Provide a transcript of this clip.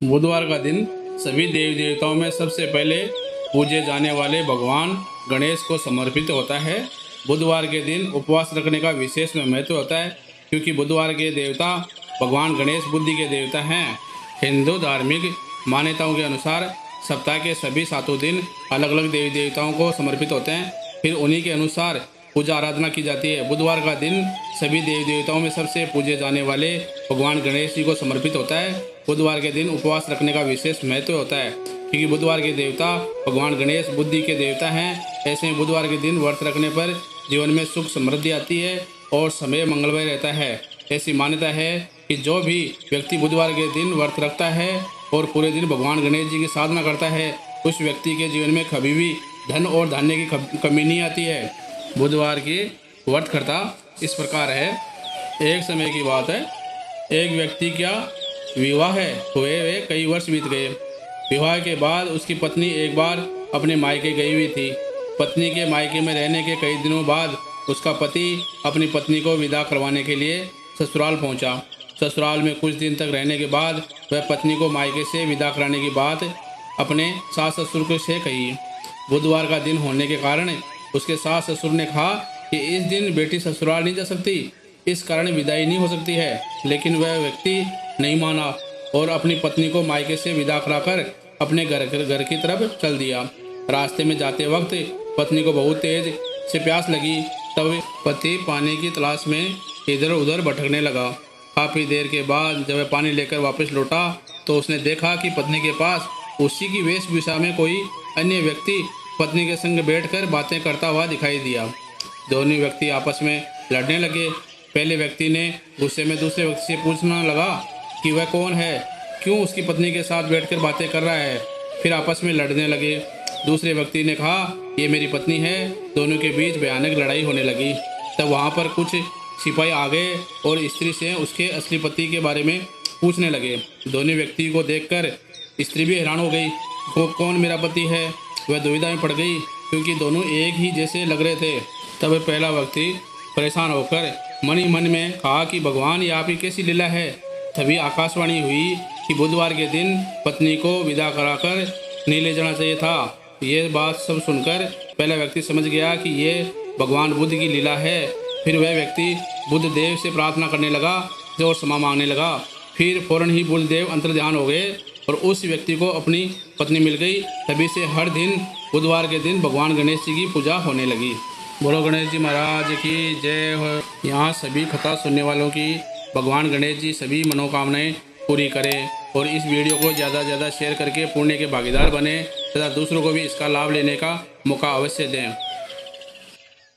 बुधवार का दिन सभी देवी देवताओं में सबसे पहले पूजे जाने वाले भगवान गणेश को समर्पित होता है। बुधवार के दिन उपवास रखने का विशेष महत्व होता है, क्योंकि बुधवार के देवता भगवान गणेश बुद्धि के देवता हैं। हिंदू धार्मिक मान्यताओं के अनुसार सप्ताह के सभी 7 दिन अलग अलग देवी देवताओं को समर्पित होते हैं, फिर उन्हीं के अनुसार पूजा आराधना की जाती है। बुधवार का दिन सभी देवी देवताओं में सबसे पूजे जाने वाले भगवान गणेश जी को समर्पित होता है। बुधवार के दिन उपवास रखने का विशेष महत्व होता है, क्योंकि बुधवार के देवता भगवान गणेश बुद्धि के देवता हैं। ऐसे में बुधवार के दिन व्रत रखने पर जीवन में सुख समृद्धि आती है और समय मंगलमय रहता है। ऐसी मान्यता है कि जो भी व्यक्ति बुधवार के दिन व्रत रखता है और पूरे दिन भगवान गणेश जी की साधना करता है, उस व्यक्ति के जीवन में कभी भी धन और धान्य की कमी नहीं आती है। बुधवार की व्रत कथा इस प्रकार है। एक समय की बात है, एक व्यक्ति का विवाह हुए वे कई वर्ष बीत गए। विवाह के बाद उसकी पत्नी एक बार अपने मायके गई हुई थी। पत्नी के मायके में रहने के कई दिनों बाद उसका पति अपनी पत्नी को विदा करवाने के लिए ससुराल पहुंचा। ससुराल में कुछ दिन तक रहने के बाद वह पत्नी को मायके से विदा कराने की बात अपने सास ससुर से कही। बुधवार का दिन होने के कारण उसके सास ससुर ने कहा कि इस दिन बेटी ससुराल नहीं जा सकती, इस कारण विदाई नहीं हो सकती है। लेकिन वह व्यक्ति नहीं माना और अपनी पत्नी को मायके से विदा कराकर अपने घर की तरफ चल दिया। रास्ते में जाते वक्त पत्नी को बहुत तेज से प्यास लगी। तब पति पानी की तलाश में इधर उधर भटकने लगा। काफ़ी देर के बाद जब वह पानी लेकर वापस लौटा तो उसने देखा कि पत्नी के पास उसी की वेशभूषा में कोई अन्य व्यक्ति पत्नी के संग बैठकर बातें करता हुआ दिखाई दिया। दोनों व्यक्ति आपस में लड़ने लगे। पहले व्यक्ति ने गुस्से में दूसरे व्यक्ति से पूछना लगा कि वह कौन है, क्यों उसकी पत्नी के साथ बैठकर बातें कर रहा है। फिर आपस में लड़ने लगे। दूसरे व्यक्ति ने कहा, ये मेरी पत्नी है। दोनों के बीच भयानक लड़ाई होने लगी। तब वहाँ पर कुछ सिपाही आ गए और स्त्री से उसके असली पति के बारे में पूछने लगे। दोनों व्यक्ति को देखकर स्त्री भी हैरान हो गई। कौन मेरा पति है? वह दुविधा में पड़ गई, क्योंकि दोनों एक ही जैसे लग रहे थे। तब पहला व्यक्ति परेशान होकर मन ही मन में कहा कि भगवान, ये आपकी कैसी लीला है। तभी आकाशवाणी हुई कि बुधवार के दिन पत्नी को विदा कराकर नहीं ले जाना चाहिए था। ये बात सब सुनकर पहला व्यक्ति समझ गया कि ये भगवान बुद्ध की लीला है। फिर वह व्यक्ति बुद्ध देव से प्रार्थना करने लगा और क्षमा मांगने लगा। फिर फौरन ही बुद्ध देव अंतर्ध्यान हो गए और उस व्यक्ति को अपनी पत्नी मिल गई। तभी से हर दिन बुधवार के दिन भगवान गणेश जी की पूजा होने लगी। बोलो गणेश जी महाराज की जय हो। यहाँ सभी कथा सुनने वालों की भगवान गणेश जी सभी मनोकामनाएं पूरी करें और इस वीडियो को ज़्यादा से ज़्यादा शेयर करके पुण्य के भागीदार बने तथा दूसरों को भी इसका लाभ लेने का मौका अवश्य दें।